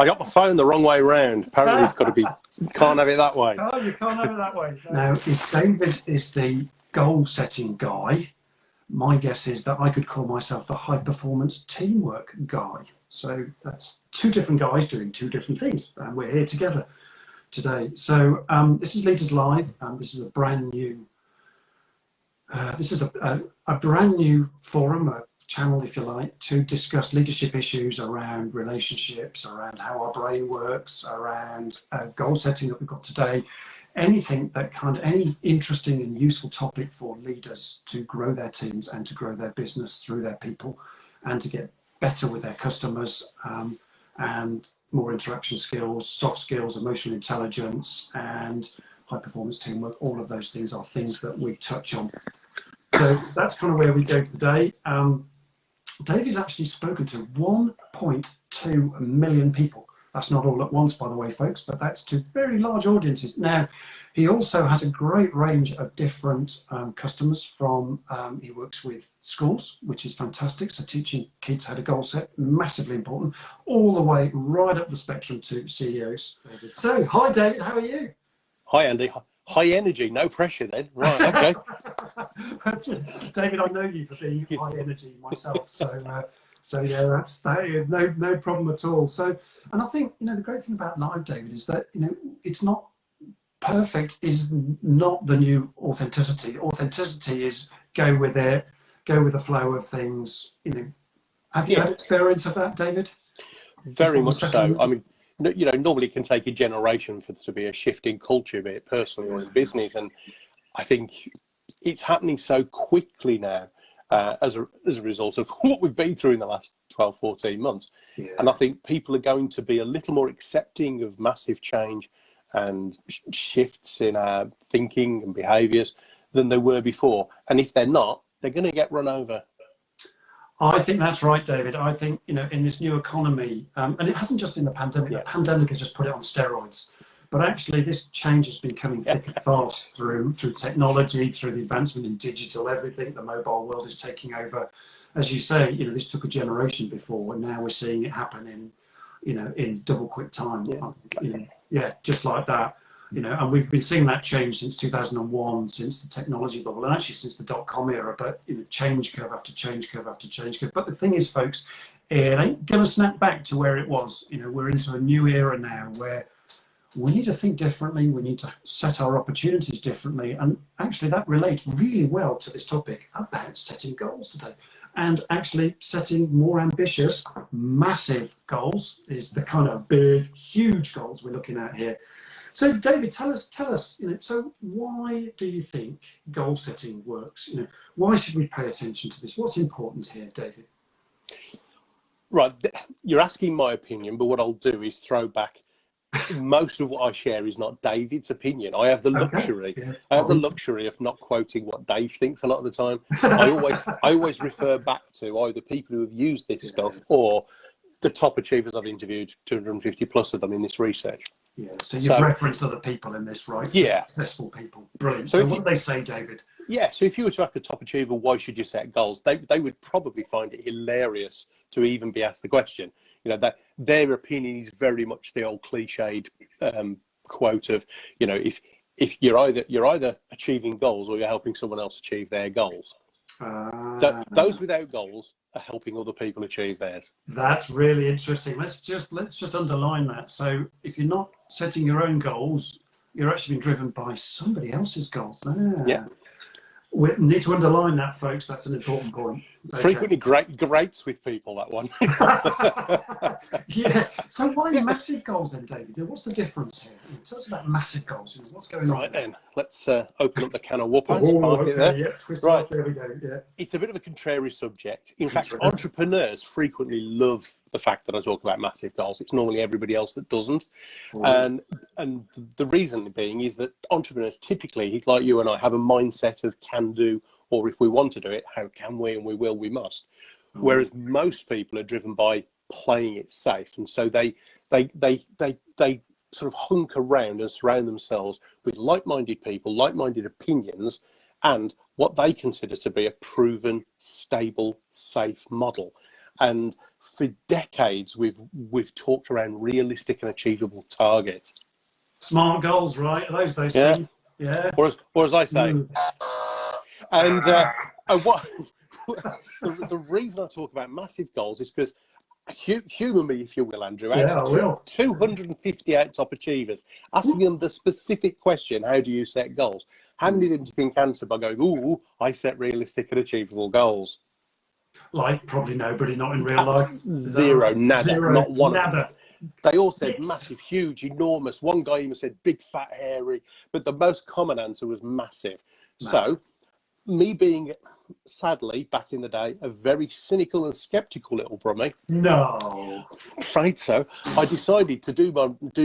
I got my phone the wrong way round. Apparently it's got to be, can't have it that way. Oh, you can't have it that way. Now, if David is the goal-setting guy, my guess is that I could call myself the high-performance teamwork guy. So that's two different guys doing two different things, and we're here together today. So this is Leaders Live. This is a brand new, a brand new forum, a channel, if you like, to discuss leadership issues around relationships, around how our brain works, around goal setting that we've got today. Anything that any interesting and useful topic for leaders to grow their teams and to grow their business through their people and to get better with their customers, and more interaction skills, soft skills, emotional intelligence, and high performance teamwork. All of those things are things that we touch on. So that's kind of where we go today. Davey's actually spoken to 1.2 million people. That's not all at once, by the way, folks, but that's to very large audiences. Now, he also has a great range of different customers from, he works with schools, which is fantastic. So teaching kids how to goal set, massively important, all the way right up the spectrum to CEOs. So, hi, David, how are you? Hi, Andy. High energy, no pressure then. Right, okay. David, I know you for being high energy myself, so yeah, that's no problem at all. So, and I think, the great thing about live, David, is that, it's not perfect, is not the new authenticity. Authenticity is go with it, go with the flow of things. Have you had experience of that, David? Very much so. I mean, normally it can take a generation for there to be a shift in culture, be it personally or in business, and I think it's happening so quickly now as a result of what we've been through in the last 12, 14 months. Yeah. And I think people are going to be a little more accepting of massive change and shifts in our thinking and behaviours than they were before. And if they're not, they're going to get run over. I think that's right, David. I think, in this new economy, and it hasn't just been the pandemic. The pandemic has just put it on steroids. But actually, this change has been coming thick and fast through technology, through the advancement in digital, everything. The mobile world is taking over. As you say, this took a generation before, and now we're seeing it happen in double quick time. Just like that. And we've been seeing that change since 2001, since the technology bubble, and actually since the dot-com era, but change curve after change curve after change curve. But the thing is, folks, it ain't going to snap back to where it was. We're into a new era now where we need to think differently, we need to set our opportunities differently, and actually that relates really well to this topic about setting goals today. And actually setting more ambitious, massive goals is the kind of big, huge goals we're looking at here. So, David, tell us. So, why do you think goal setting works? Why should we pay attention to this? What's important here, David? Right, you're asking my opinion, but what I'll do is throw back. Most of what I share is not David's opinion. I have the luxury. Okay. I have the luxury of not quoting what Dave thinks a lot of the time. I always refer back to either people who have used this stuff or the top achievers I've interviewed, 250 plus of them in this research. Yeah, so you've referenced other people in this, right? Yeah. Successful people. Brilliant. So what do they say, David? Yeah, so if you were to ask a top achiever, why should you set goals? They would probably find it hilarious to even be asked the question. That their opinion is very much the old cliched quote of, if you're either achieving goals or you're helping someone else achieve their goals. Those without goals are helping other people achieve theirs. That's really interesting. Let's just underline that. So if you're not setting your own goals, you're actually being driven by somebody else's goals. Yeah. We need to underline that, folks. That's an important point. Okay. Frequently grates with people, that one. Yeah. So why massive goals then, David? What's the difference here? Tell us about massive goals. What's going on? Right then, let's open up the can of whoopers. Twist right. Off, there we go. Yeah. It's a bit of a contrary subject. In fact, entrepreneurs frequently love the fact that I talk about massive goals. It's normally everybody else that doesn't. And the reason being is that entrepreneurs typically, like you and I, have a mindset of can do, or if we want to do it, how can we, and we will, we must. Whereas most people are driven by playing it safe, and so they sort of hunker around and surround themselves with like-minded people, like-minded opinions, and what they consider to be a proven, stable, safe model. And for decades, we've talked around realistic and achievable targets. Smart goals, right? Are those things? Yeah. Or as I say, and what the reason I talk about massive goals is because humour me, if you will, Andrew. Yeah, I will. 258 top achievers, asking them the specific question, how do you set goals? How many of them do you think answer by going, ooh, I set realistic and achievable goals? Like probably nobody, not in real life. Zero, nada, Zero, not one nada. of them. They all said massive, huge, enormous. One guy even said big, fat, hairy. But the most common answer was massive. So, me being, sadly, back in the day, a very cynical and sceptical little brummie. No. Right, so I decided to do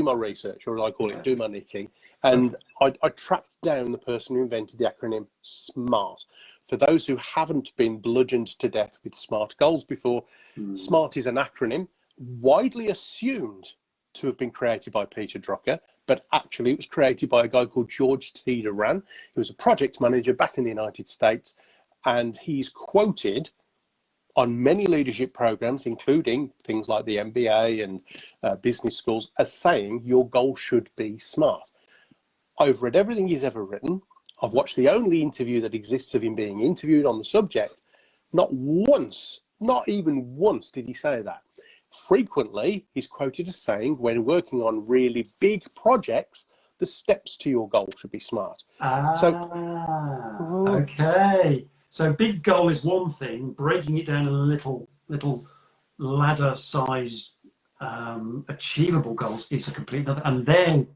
my research, or as I call it, do my knitting. And I tracked down the person who invented the acronym SMART. For those who haven't been bludgeoned to death with SMART goals before, SMART is an acronym widely assumed to have been created by Peter Drucker, but actually it was created by a guy called George T. Duran. He was a project manager back in the United States, and he's quoted on many leadership programs, including things like the MBA and business schools, as saying your goal should be SMART. I've read everything he's ever written. I've watched the only interview that exists of him being interviewed on the subject. Not once, not even once did he say that. Frequently, he's quoted as saying, when working on really big projects, the steps to your goal should be SMART. Okay. So big goal is one thing, breaking it down in little ladder-sized achievable goals is a complete other, and then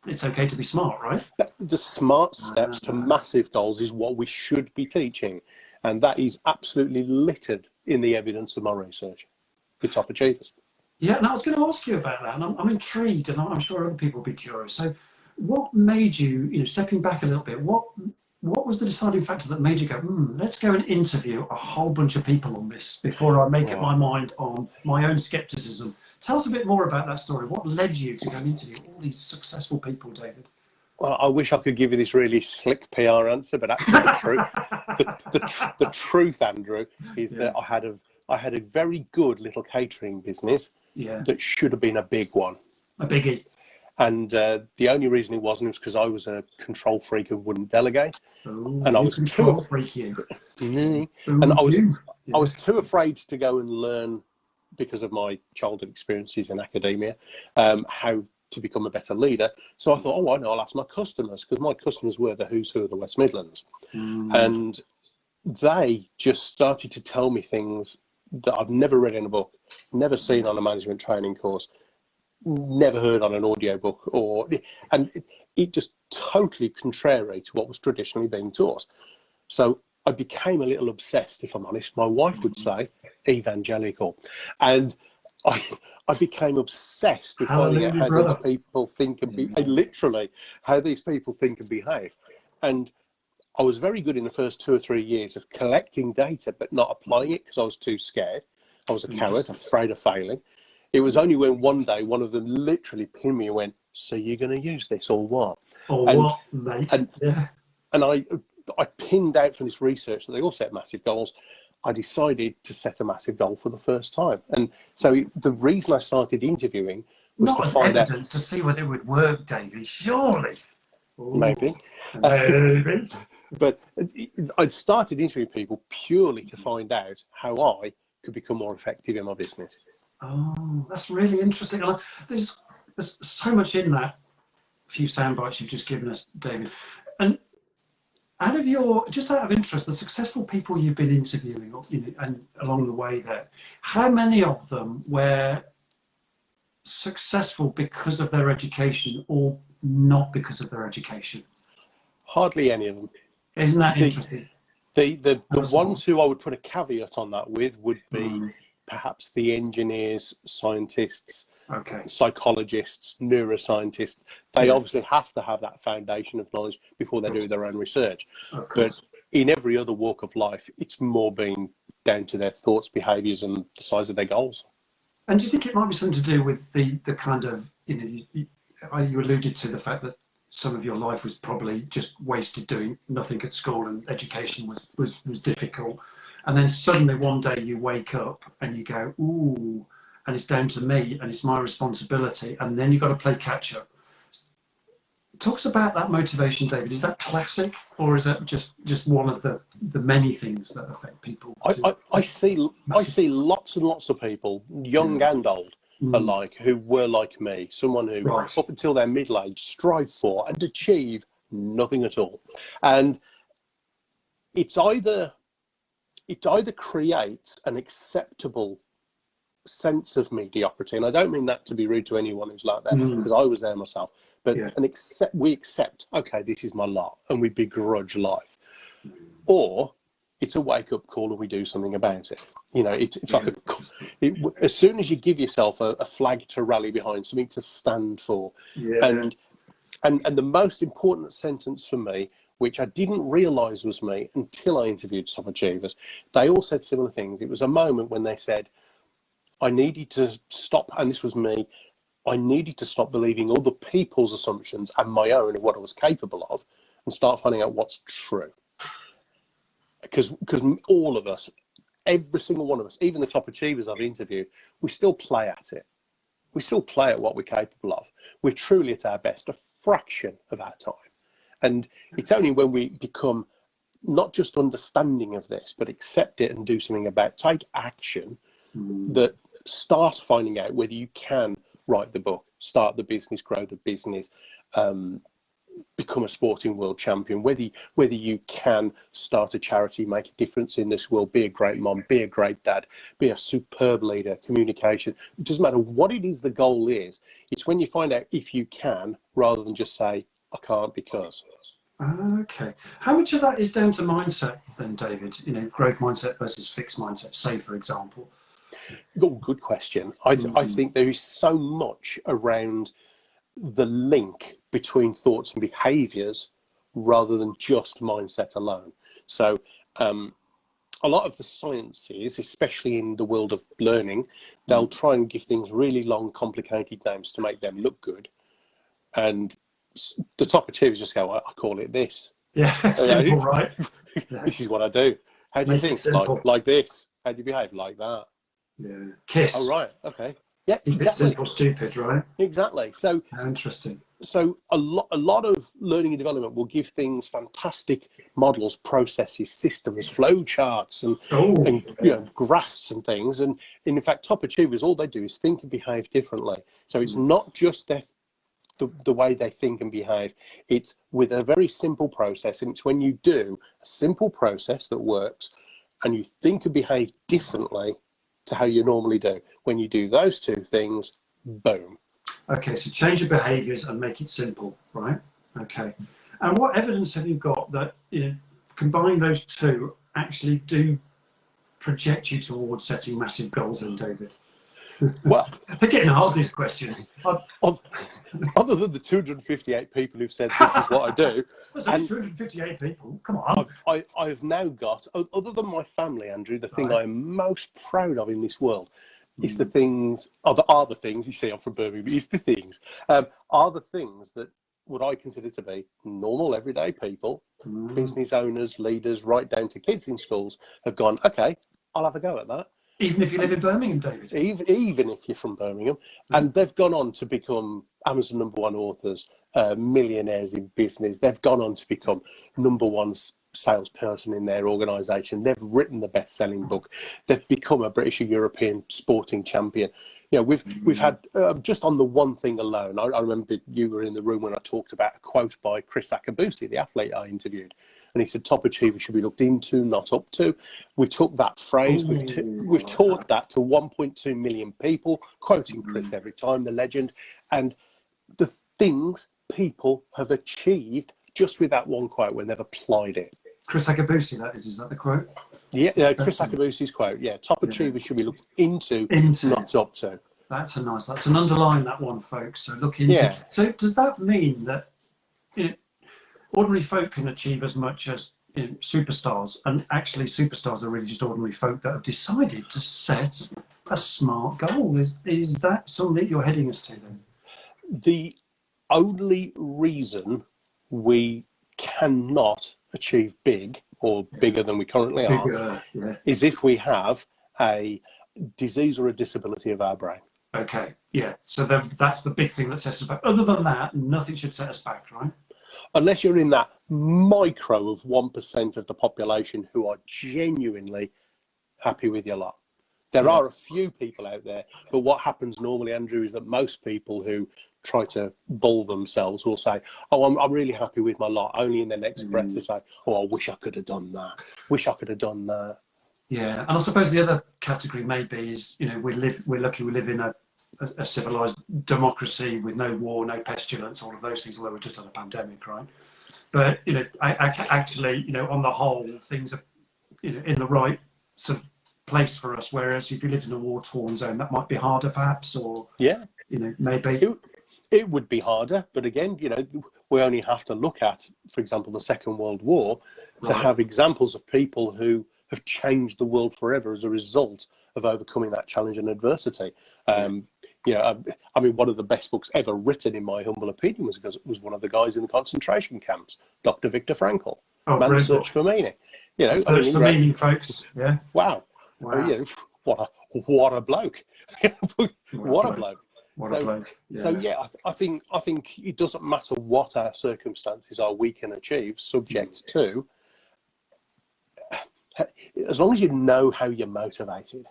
it's okay to be smart, right? The SMART steps to massive goals is what we should be teaching, and that is absolutely littered in the evidence of my research with top achievers. Yeah, and I was going to ask you about that, and I'm intrigued, and I'm sure other people will be curious. So, what made you, stepping back a little bit, what was the deciding factor that made you go, let's go and interview a whole bunch of people on this before I make up my mind on my own skepticism? Tell us a bit more about that story. What led you to go and interview all these successful people, David? Well, I wish I could give you this really slick PR answer, but actually the truth, Andrew, is that I had a very good little catering business that should have been a big one. A biggie. And the only reason it wasn't was because I was a control freak and wouldn't delegate. And I was too freak you. And I was too afraid to go and learn, because of my childhood experiences in academia, how to become a better leader. So I thought, I know, I'll ask my customers, because my customers were the who's who of the West Midlands. And they just started to tell me things that I've never read in a book, never seen on a management training course, never heard on an audio book, and it just totally contrary to what was traditionally being taught. So I became a little obsessed, if I'm honest. My wife would say evangelical, and I became obsessed with finding out how these people think and behave, literally how these people think and behave. And I was very good in the first 2 or 3 years of collecting data, but not applying it because I was too scared. I was a coward, afraid of failing. It was only when one day one of them literally pinned me and went, "So you're going to use this or what?" What, mate? And I pinned out from this research that they all set massive goals. I decided to set a massive goal for the first time. And so the reason I started interviewing was not to find out... to see whether it would work, David, surely. Maybe. But I started interviewing people purely to find out how I could become more effective in my business. Oh, that's really interesting. There's so much in that few sound bites you've just given us, David. And out of interest, the successful people you've been interviewing, and along the way there, how many of them were successful because of their education or not because of their education? Hardly any of them. Isn't that interesting? The ones who I would put a caveat on that with would be perhaps the engineers, scientists, psychologists, neuroscientists. They obviously have to have that foundation of knowledge before they do their own research. But in every other walk of life, it's more being down to their thoughts, behaviours, and the size of their goals. And do you think it might be something to do with the kind of, you alluded to the fact that some of your life was probably just wasted doing nothing at school, and education was difficult. And then suddenly one day you wake up and you go, ooh, and it's down to me and it's my responsibility. And then you've got to play catch up. Talks about that motivation, David. Is that classic, or is that just one of the many things that affect people? I see lots and lots of people, young and old, alike, who were like me, someone who up until their middle age strive for and achieve nothing at all. And it either creates an acceptable sense of mediocrity, and I don't mean that to be rude to anyone who's like that, because I was there myself, but we accept, okay, this is my lot, and we begrudge life. Or it's a wake-up call and we do something about it. You know, it's like as soon as you give yourself a flag to rally behind, something to stand for. And the most important sentence for me, which I didn't realise was me until I interviewed top achievers, they all said similar things. It was a moment when they said, I needed to stop, and this was me, I needed to stop believing other people's assumptions and my own of what I was capable of, and start finding out what's true. Because all of us, every single one of us, even the top achievers I've interviewed, we still play at it. We still play at what we're capable of. We're truly at our best a fraction of our time. And it's only when we become not just understanding of this, but accept it and do something about it, take action, that start finding out whether you can write the book, start the business, grow the business, become a sporting world champion, whether you can start a charity, make a difference in this world, be a great mom, be a great dad, be a superb leader, communication. It doesn't matter what it is the goal is. It's when you find out if you can, rather than just say, I can't because. Okay. How much of that is down to mindset then, David? You know, growth mindset versus fixed mindset, say, for example? Oh, good question. I think there is so much around the link between thoughts and behaviours rather than just mindset alone. So a lot of the sciences, especially in the world of learning, they'll try and give things really long, complicated names to make them look good. And the top achievers just go, I call it this. Yeah, simple, right? This is what I do. How do you think? Like this. How do you behave? Like that. Yeah. KISS. Oh, right. Okay. Yeah, exactly. Simple, stupid, right? Exactly. So interesting. So a lot of learning and development will give things fantastic models, processes, systems, flow charts, and you know, graphs and things. And in fact, top achievers, all they do is think and behave differently. So it's not just the way they think and behave. It's with a very simple process, and it's when you do a simple process that works, and you think and behave differently to how you normally do. When you do those two things, boom. Okay, so change your behaviours and make it simple, right? Okay. And what evidence have you got that, you know, combining those two actually do project you towards setting massive goals then, David? Well, they're getting hard, these questions. Other than the 258 people who've said this is what I do. There's only 258 people, come on. I've now got, other than my family, Andrew, the thing I'm most proud of in this world is the things, are the things, you see, I'm from Birmingham, it's the things, are the things that what I consider to be normal, everyday people, business owners, leaders, right down to kids in schools, have gone, okay, I'll have a go at that. Even if you live in Birmingham, David? Even if you're from Birmingham. And they've gone on to become Amazon #1 authors, millionaires in business. They've gone on to become #1 salesperson in their organisation. They've written the best-selling book. They've become a British and European sporting champion. You know, we've had, just on the one thing alone, I remember you were in the room when I talked about a quote by Chris Akabusi, the athlete I interviewed. And he said, top achievers should be looked into, not up to. We took that phrase, we've taught that to 1.2 million people, quoting Chris every time, the legend. And the things people have achieved just with that one quote when they've applied it. Chris Akabusi, is that the quote? Yeah, Chris Akabusi's quote, yeah. Top achievers should be looked into, not up to. That's an underline, that one, folks. So look into. Yeah. So does that mean that, you know, ordinary folk can achieve as much as, you know, superstars, and actually superstars are really just ordinary folk that have decided to set a smart goal? Is that something that you're heading us to then? The only reason we cannot achieve big or bigger than we currently are, is if we have a disease or a disability of our brain. Okay, yeah. So that's the big thing that sets us back. Other than that, nothing should set us back, right? Unless you're in that micro of 1% of the population who are genuinely happy with your lot. There are a few people out there, but what happens normally, Andrew, is that most people who try to bull themselves will say, oh, I'm really happy with my lot, only in their next breath to say, oh, I wish I could have done that. Wish I could have done that. Yeah, and I suppose the other category maybe is, you know, we're lucky we live in a civilized democracy with no war, no pestilence, all of those things, although we've just had a pandemic, right? But, you know, actually, you know, on the whole, things are, you know, in the right sort of place for us. Whereas if you lived in a war-torn zone, that might be harder perhaps, or, you know, maybe. It would be harder, but again, you know, we only have to look at, for example, the Second World War to have examples of people who have changed the world forever as a result of overcoming that challenge and adversity. You know, I mean, one of the best books ever written, in my humble opinion, was one of the guys in the concentration camps, Dr. Viktor Frankl. Man's Search for Meaning. You know, Search for Meaning, folks. Yeah. Wow. I mean, you know, what a bloke. What a bloke. So yeah, I think it doesn't matter what our circumstances are, we can achieve, subject to, as long as you know how you're motivated.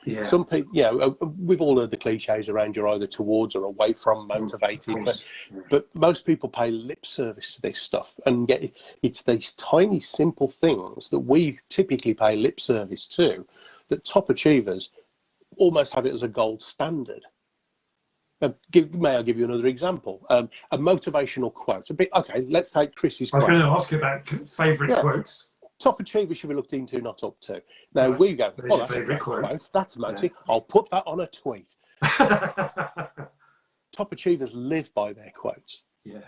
Yeah. Some people, you know, we've all heard the cliches around you're either towards or away from motivated, but most people pay lip service to this stuff, and yet it's these tiny, simple things that we typically pay lip service to that top achievers almost have it as a gold standard. May I give you another example? A motivational quote. Okay, let's take Chris's quote. I was going to ask you about favourite quotes. Top achievers should be looked into, not up to. Now we go, oh, that's a great quote. That's motive. I'll put that on a tweet. Top achievers live by their quotes. Yeah.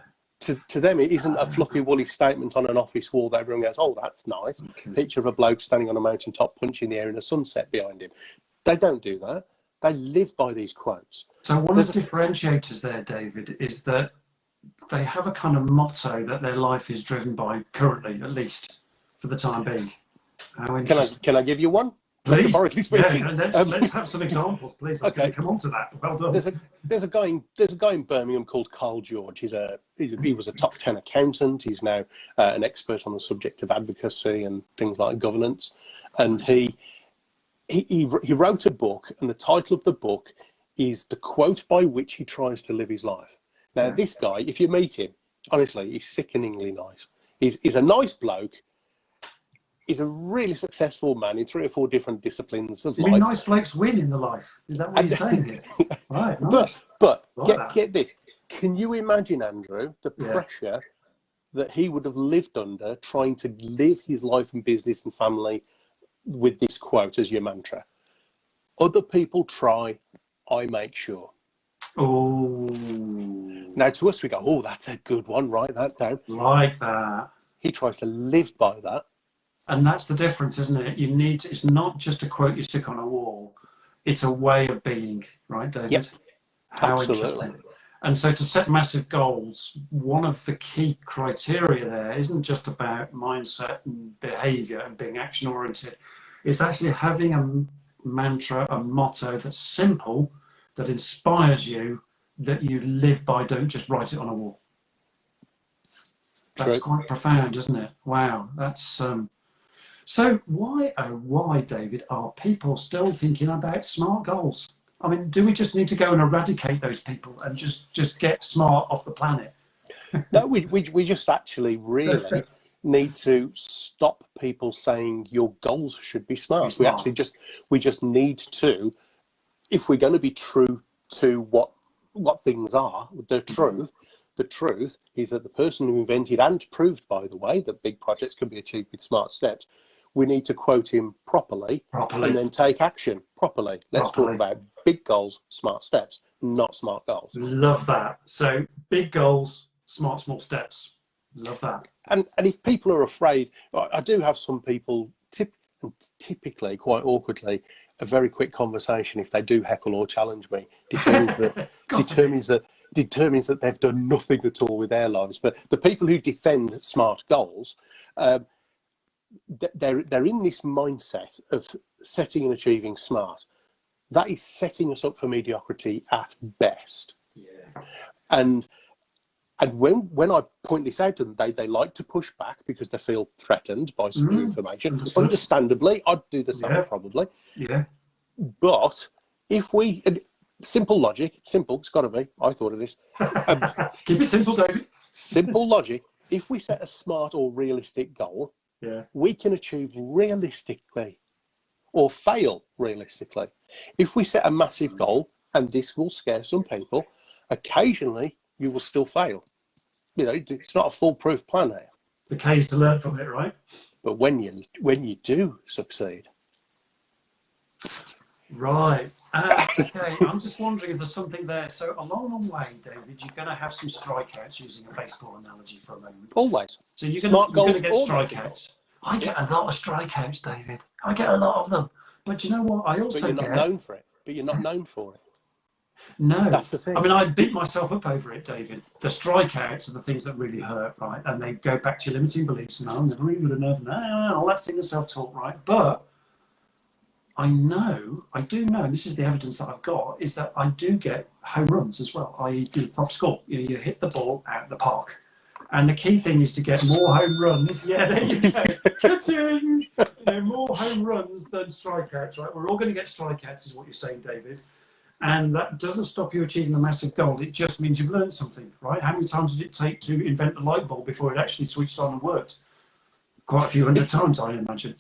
To them, it isn't a fluffy, woolly statement on an office wall that everyone goes, oh, that's nice. Picture of a bloke standing on a mountaintop punching the air in a sunset behind him. They don't do that. They live by these quotes. So one of the differentiators there, David, is that they have a kind of motto that their life is driven by, currently at least, for the time being. Can I give you one? Please. Let's have some examples, please. Okay, come on to that. Well done. There's a guy in Birmingham called Carl George. He was a top 10 accountant. He's now an expert on the subject of advocacy and things like governance. And he wrote a book, and the title of the book is The Quote by Which He Tries to Live His Life. Now, this guy, if you meet him, honestly, he's sickeningly nice. He's a nice bloke. He's a really successful man in 3 or 4 different disciplines of life. Nice blokes win in the life. Is that what you're saying here? Right, nice. But get this. Can you imagine, Andrew, the pressure that he would have lived under trying to live his life and business and family with this quote as your mantra? Other people try, I make sure. Oh. Now to us we go, oh, that's a good one, write that down. Like that. He tries to live by that. And that's the difference, isn't it? It's not just a quote you stick on a wall. It's a way of being, right, David? Yep. How Absolutely. Interesting. And so to set massive goals, one of the key criteria there isn't just about mindset and behavior and being action oriented. It's actually having a mantra, a motto that's simple, that inspires you, that you live by. Don't just write it on a wall. That's quite profound, isn't it? Wow, that's so why, David, are people still thinking about SMART goals? I mean, do we just need to go and eradicate those people and just get SMART off the planet? No, we just actually really need to stop people saying your goals should be SMART. We just need to, if we're going to be true to what things are, the truth is that the person who invented and proved, by the way, that big projects can be achieved with SMART steps, we need to quote him properly. And then take action properly. Let's talk about big goals, SMART steps, not SMART goals. Love that. So big goals, SMART small steps. Love that. And if people are afraid, I do have some people typically, quite awkwardly, a very quick conversation, if they do heckle or challenge me, determines that they've done nothing at all with their lives. But the people who defend SMART goals, they're in this mindset of setting and achieving smart. That is setting us up for mediocrity at best. Yeah. And when I point this out to them, they like to push back because they feel threatened by some new information. Understood. Understandably, I'd do the same probably. Yeah. But if we, simple logic, simple, it's got to be, I thought of this. Keep it simple, David. Simple logic. If we set a smart or realistic goal, we can achieve realistically or fail realistically. If we set a massive goal, and this will scare some people, occasionally you will still fail. You know, it's not a foolproof plan here. The key is to learn from it, right? But when you do succeed. Right. Okay. I'm just wondering if there's something there. So along the way, David, you're going to have some strikeouts, using a baseball analogy for a moment. Always. So you're going to get strikeouts. I get a lot of strikeouts, David. I get a lot of them. But you know what? I also But you're not known for it. But you're not known for it. No, that's the thing. I mean, I beat myself up over it, David. The strikeouts are the things that really hurt, right? And they go back to your limiting beliefs, and I'm never really good enough, and all that thing of self-talk, right? But I do know, and this is the evidence that I've got, is that I do get home runs as well, i.e. do top score. You hit the ball out the park. And the key thing is to get more home runs. Yeah, there you go. Ka-ting! More home runs than strikeouts, right? We're all going to get strikeouts, is what you're saying, David. And that doesn't stop you achieving a massive goal. It just means you've learned something, right? How many times did it take to invent the light bulb before it actually switched on and worked? Quite a few hundred times, I imagine.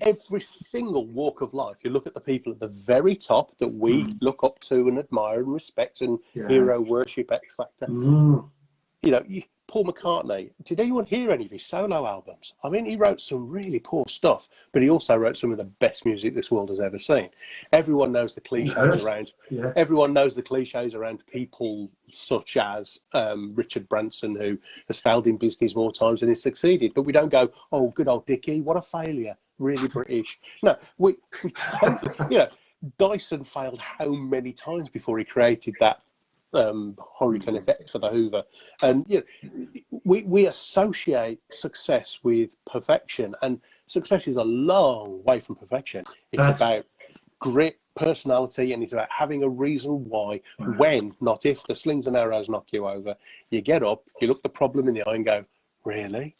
Every single walk of life, you look at the people at the very top that we look up to and admire and respect and hero worship, X Factor. You know, Paul McCartney, did anyone hear any of his solo albums? I mean, he wrote some really poor stuff, but he also wrote some of the best music this world has ever seen. Everyone knows the cliches around. Everyone knows the cliches around people such as Richard Branson, who has failed in business more times than he's succeeded. But we don't go, oh, good old Dickie, what a failure, really British. No, we totally, you know, Dyson failed how many times before he created that hurricane effect for the Hoover. And you know, we associate success with perfection, and success is a long way from perfection. It's about grit, personality, and it's about having a reason why, when, not if, the slings and arrows knock you over. You get up, you look the problem in the eye and go, really?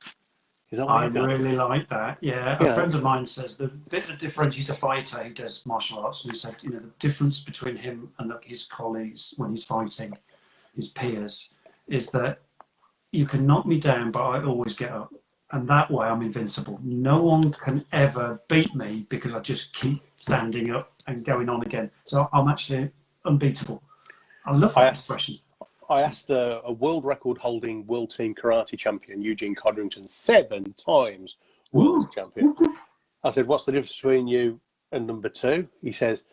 I really like that. Yeah, a friend of mine says the bit of difference. He's a fighter. He does martial arts, and he said, you know, the difference between him and his colleagues when he's fighting, his peers, is that you can knock me down, but I always get up, and that way I'm invincible. No one can ever beat me because I just keep standing up and going on again. So I'm actually unbeatable. I love that expression. I asked a world record holding world team karate champion, Eugene Codrington, 7 times world champion. I said, what's the difference between you and number 2? He says,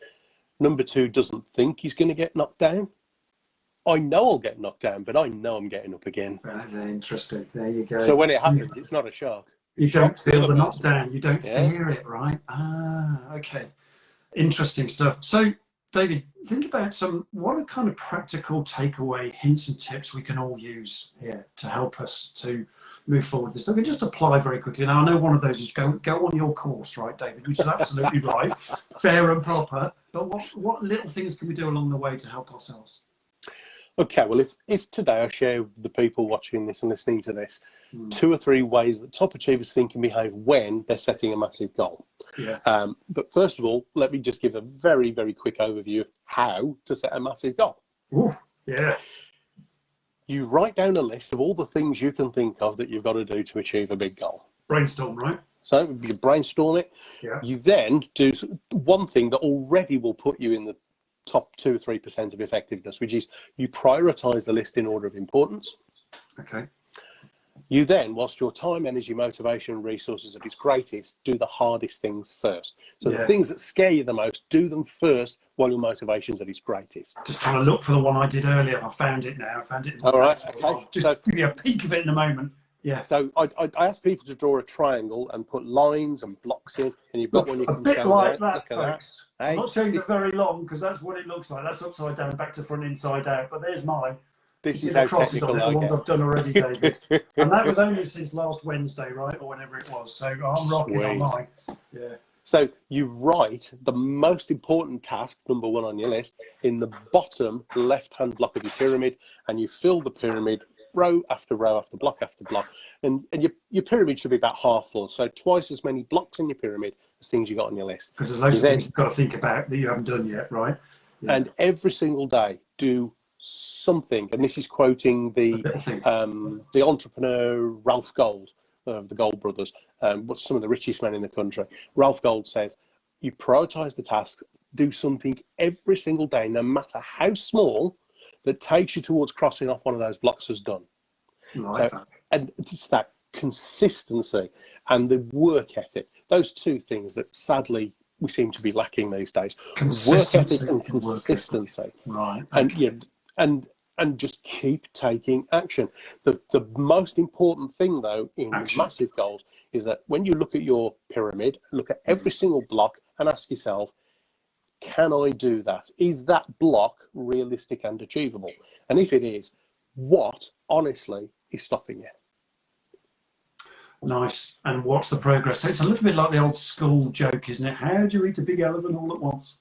number 2 doesn't think he's going to get knocked down. I know I'll get knocked down, but I know I'm getting up again. Very interesting. There you go. So when it happens, it's not a shock. You don't feel the knockdown. You don't fear it, right? Okay. Interesting stuff. So, David, think about what are kind of practical takeaway hints and tips we can all use here to help us to move forward this. So we can just apply very quickly. Now, I know one of those is go on your course, right, David, which is absolutely right, fair and proper. But what little things can we do along the way to help ourselves? Okay, well, if today I share with the people watching this and listening to this 2 or 3 ways that top achievers think and behave when they're setting a massive goal. But first of all, let me just give a very, very quick overview of how to set a massive goal. You write down a list of all the things you can think of that you've got to do to achieve a big goal. Brainstorm, right? So you brainstorm it. You then do one thing that already will put you in the top 2 or 3% of effectiveness, which is you prioritize the list in order of importance. Okay. You then, whilst your time, energy, motivation, and resources at its greatest, do the hardest things first. So the things that scare you the most, do them first while your motivation's at its greatest. Just trying to look for the one I did earlier. I found it now. I found it. All right. Okay. I'll just give you a peek of it in a moment. Yeah. So I asked people to draw a triangle and put lines and blocks in, and you've got one you can show. A bit like that, folks. Hey, I'm not showing you very long because that's what it looks like. That's upside down, back to front, inside out. But there's mine. This is how technical on I the ones get. I've done already, David. And that was only since last Wednesday, right? Or whenever it was. So I'm rocking on mine. Yeah. So you write the most important task, number 1 on your list, in the bottom left-hand block of your pyramid, and you fill the pyramid row after row after block after block. And your pyramid should be about half full. So twice as many blocks in your pyramid as things you got on your list. Because there's loads of things you've got to think about that you haven't done yet, right? Yeah. And every single day, do something. And this is quoting the entrepreneur Ralph Gold of the Gold brothers, some of the richest men in the country. Ralph Gold says, you prioritize the tasks, do something every single day, no matter how small, that takes you towards crossing off one of those blocks as done. And it's that consistency and the work ethic, those two things that sadly we seem to be lacking these days. Work ethic and consistency. Right. And and just keep taking action. The most important thing, though, in massive goals is that when you look at your pyramid, look at every single block and ask yourself, can I do that? Is that block realistic and achievable? And if it is, what, honestly, is stopping you? Nice. And what's the progress? So it's a little bit like the old school joke, isn't it? How do you eat a big elephant all at once?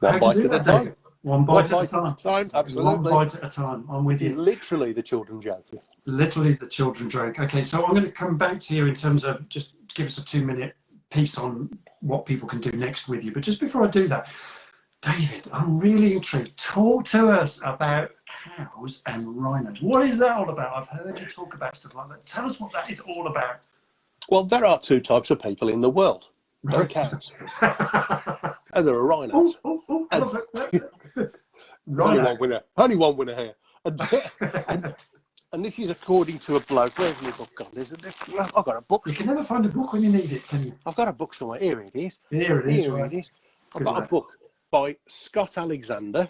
One bite at a time. One bite at a time. Absolutely. One bite at a time. I'm with you. Literally the children joke. Literally the children joke. Okay, so I'm going to come back to you in terms of just give us a 2-minute piece on what people can do next with you. But just before I do that, David, I'm really intrigued. Talk to us about cows and rhinos. What is that all about? I've heard you talk about stuff like that. Tell us what that is all about. Well, there are two types of people in the world. There are cows and there are rhinos. Only one winner here. And this is according to a bloke. Where's my book gone? I've got a book. You can never find a book when you need it, can you? I've got a book somewhere. Here it is. Here it is. I've got a book by Scott Alexander.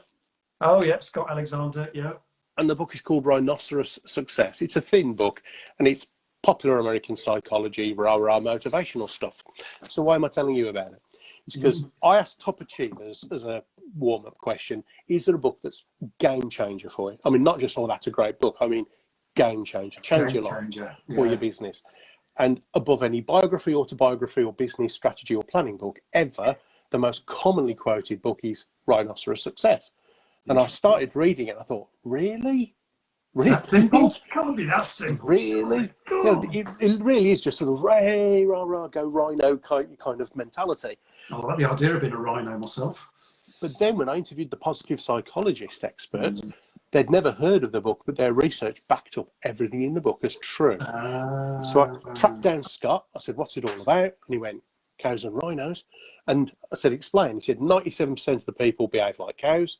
Oh, yeah, Scott Alexander, yeah. And the book is called Rhinoceros Success. It's a thin book, and it's popular American psychology, rah-rah, motivational stuff. So why am I telling you about it? It's because I asked top achievers as a warm-up question, is there a book that's game changer for you? I mean, not just, oh, that's a great book. I mean, game changer, change your life or your business. And above any biography, autobiography, or business strategy or planning book ever, the most commonly quoted book is Rhinoceros Success. And I started reading it and I thought, really? Really? That simple? It can't be that simple. Really? You know, it really is just sort of ray, rah, rah, go rhino kind of mentality. I like the idea of being a rhino myself. But then when I interviewed the positive psychologist experts, they'd never heard of the book, but their research backed up everything in the book as true. So I tracked down Scott. I said, what's it all about? And he went, cows and rhinos. And I said, explain. He said, 97% of the people behave like cows.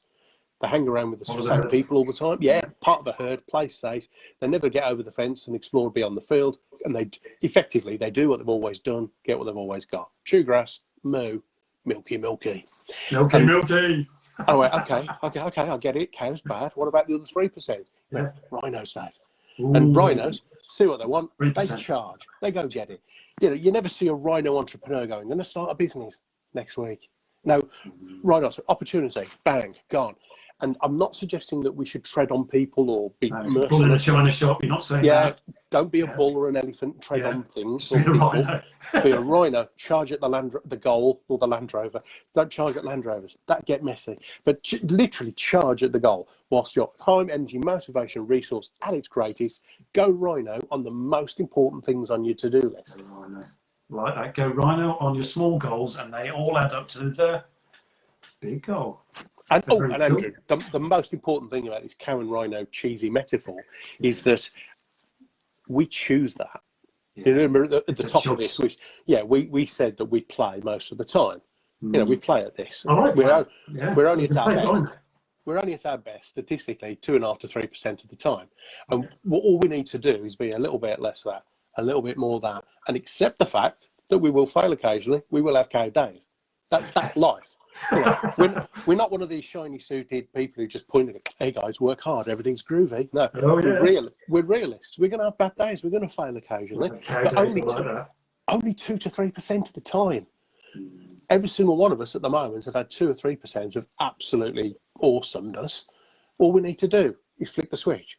They hang around with the same people all the time. Yeah, part of a herd, play safe. They never get over the fence and explore beyond the field. And they do what they've always done, get what they've always got. Chew grass, moo, milky. Milky. Oh, wait, okay, I get it. Cows bad. What about the other 3%? Yeah. Rhinos safe. And rhinos see what they want. 3%. They charge. They go get it. You know, you never see a rhino entrepreneur going, I'm going to start a business next week. No, rhinos, opportunity, bang, gone. And I'm not suggesting that we should tread on people or be merciless. Bull in a china shop, you're not saying that. Don't be a bull or an elephant and tread on things. Or people. Be a rhino, charge at the goal or the Land Rover. Don't charge at Land Rovers. That get messy. But literally charge at the goal whilst your time, energy, motivation, resource at its greatest. Go rhino on the most important things on your to-do list. Like that. Go rhino on your small goals and they all add up to the big goal. And Andrew, the most important thing about this cow and rhino cheesy metaphor is that we choose that. Yeah. You remember at the top choice. Of this, we said that we play most of the time. You know, we play at this. We're only at our best. We're only at our best statistically 2.5 to 3% of the time. And all we need to do is be a little bit less of that, a little bit more of that, and accept the fact that we will fail occasionally. We will have cow days. That's life. You know, we're not one of these shiny suited people who just point at it, hey guys, work hard, everything's groovy. No, we're realists. We're going to have bad days. We're going to fail occasionally, but only 2 to 3% of the time. Every single one of us at the moment have had 2 or 3% of absolutely awesomeness. All we need to do is flick the switch.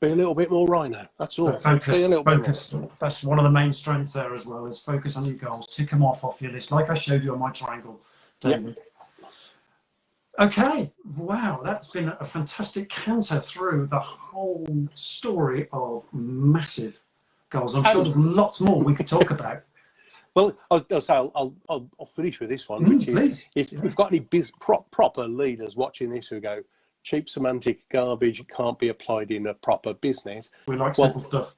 Be a little bit more rhino. That's all. Focus. Be a little Focus. bit more. That's one of the main strengths there as well. Is focus on your goals. Tick them off your list, like I showed you on my triangle, David. Yep. Okay. Wow, that's been a fantastic counter through the whole story of massive goals. I'm sure there's lots more we could talk about. Well, I'll finish with this one, which is if you've got any proper leaders watching this who go, cheap semantic garbage can't be applied in a proper business. We like simple stuff.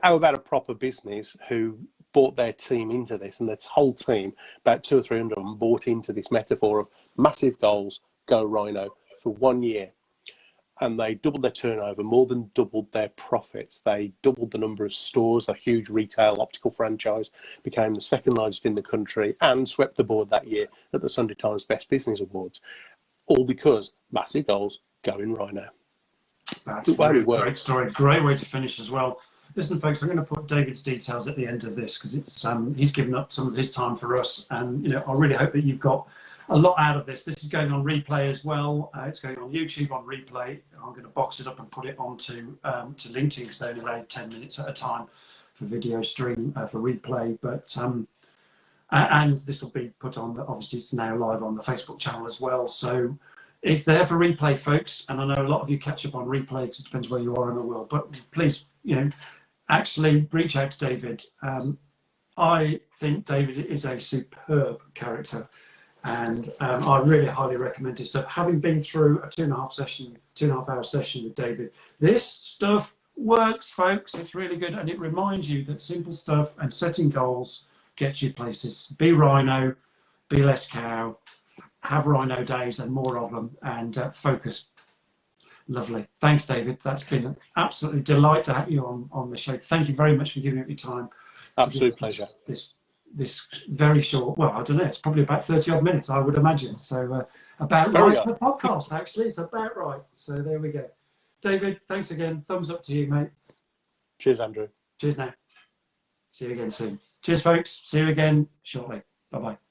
How about a proper business who brought their team into this, and this whole team, about 200 or 300 of them, bought into this metaphor of massive goals, go Rhino, for 1 year. And they doubled their turnover, more than doubled their profits. They doubled the number of stores, a huge retail optical franchise, became the second largest in the country, and swept the board that year at the Sunday Times Best Business Awards. All because massive goals, going Rhino. That's a great story. Great way to finish as well. Listen, folks, I'm going to put David's details at the end of this because it's he's given up some of his time for us, and I really hope that you've got a lot out of this. This is going on replay as well. It's going on YouTube on replay. I'm going to box it up and put it onto to LinkedIn because they only allow 10 minutes at a time for video stream for replay. But and this will be put on. Obviously, it's now live on the Facebook channel as well. So if they're for replay, folks, and I know a lot of you catch up on replay because it depends where you are in the world. But please, actually reach out to David. I think David is a superb character. And I really highly recommend his stuff. Having been through a 2.5 hour session with David, this stuff works, folks. It's really good, and it reminds you that simple stuff and setting goals gets you places. Be Rhino, be less cow, have Rhino days and more of them, and focus. Lovely. Thanks, David. That's been an absolutely delight to have you on the show. Thank you very much for giving up your time. Absolute pleasure. This very short, well, I don't know, it's probably about 30 odd minutes, I would imagine. So about right for the podcast, actually. It's about right. So there we go. David, thanks again. Thumbs up to you, mate. Cheers, Andrew. Cheers now. See you again soon. Cheers, folks. See you again shortly. Bye-bye.